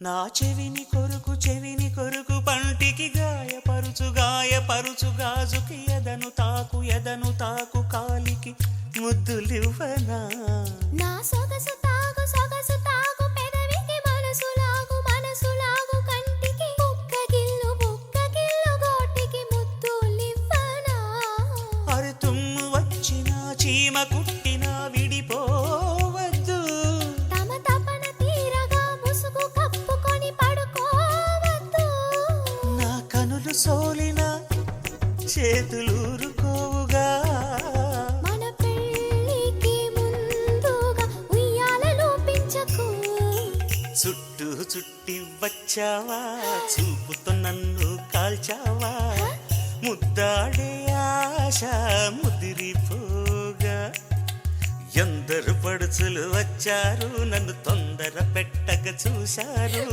నా చెవిని కొరుకు పంటికి గాయపరుచు గాజుకి ఎదను తాకు కాలికి ముద్దులివ్వనా నా సొగసు తాగు పెదవికి మనసు లాగు కంటికి బుక్క గిల్లు గోటికి ముద్దులివ్వనా అరే తుమ్ము వచ్చిన చీమ కుట్టిన విడిపోవద్దు తమ తపన తీరగా ముసుగు కప్పుకొని పడుకోవద్దు నా కనులు సోలిన చేతులూరుకోవుగా మన పెళ్ళికి ముందుగా ఉయ్యాలలోపించకు చుట్టి వచ్చావా చూపుతో నన్ను కాల్చావా ముద్దాడే ఆశ ముదిరిపోగా ఎందరు పడుచులు వచ్చారు నన్ను తొందర పెట్టక చూశారు